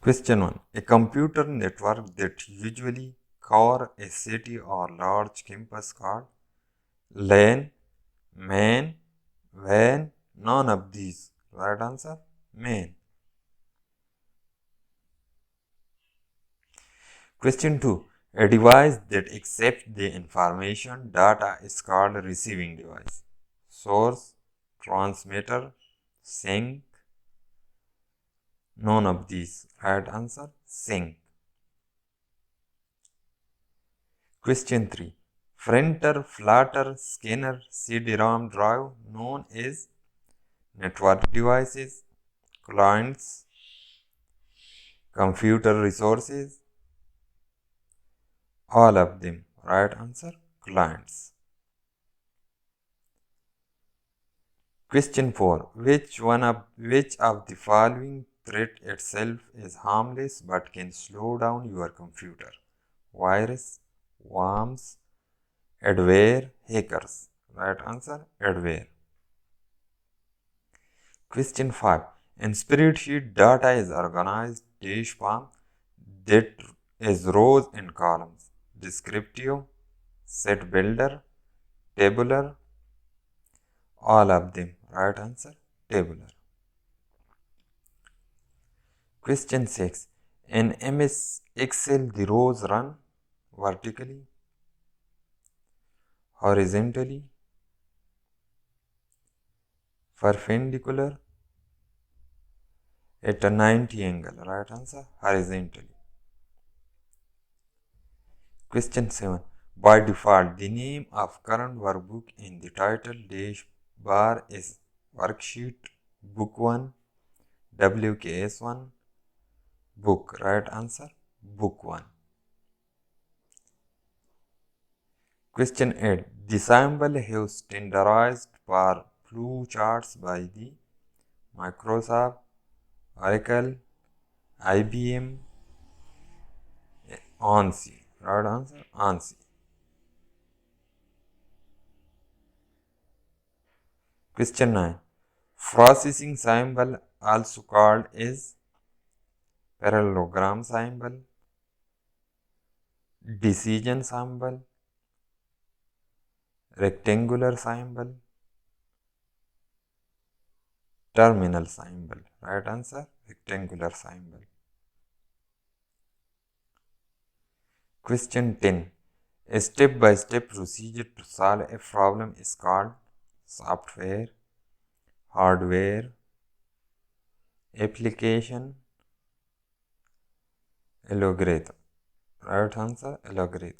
Question 1. A computer network that usually cover a city or large campus called LAN, MAN, WAN, none of these. Right answer, MAN. Question 2. A device that accepts the information data is called a receiving device. Source, transmitter, sink, none of these. Right answer, sink. Question 3. Printer, flatter, scanner, CD-ROM drive known as network devices, clients, computer resources, all of them. Right answer, clients. Question 4. Which of the following threat itself is harmless but can slow down your computer? Virus, worms, adware, hackers. Right answer, adware. Question 5. In spreadsheet, data is organized dash form that is rows and columns. Descriptive, set builder, tabular, all of them. Right answer, tabular. Question 6. In MS Excel, the rows run vertically, horizontally, perpendicular, at a 90 angle. Right answer, horizontally. Question 7. By default, the name of current workbook in the title dash bar is Worksheet, Book 1, WKS1, Book. Right answer, Book 1. Question 8. The symbol has standardized for flow charts by the Microsoft, Oracle, IBM, ANSI. Right answer, ANSI. Question 9. Processing symbol also called as parallelogram symbol, decision symbol, rectangular symbol, terminal symbol. Right answer, rectangular symbol. Question 10. A step-by-step procedure to solve a problem is called software, hardware, application, algorithm. Right answer, algorithm.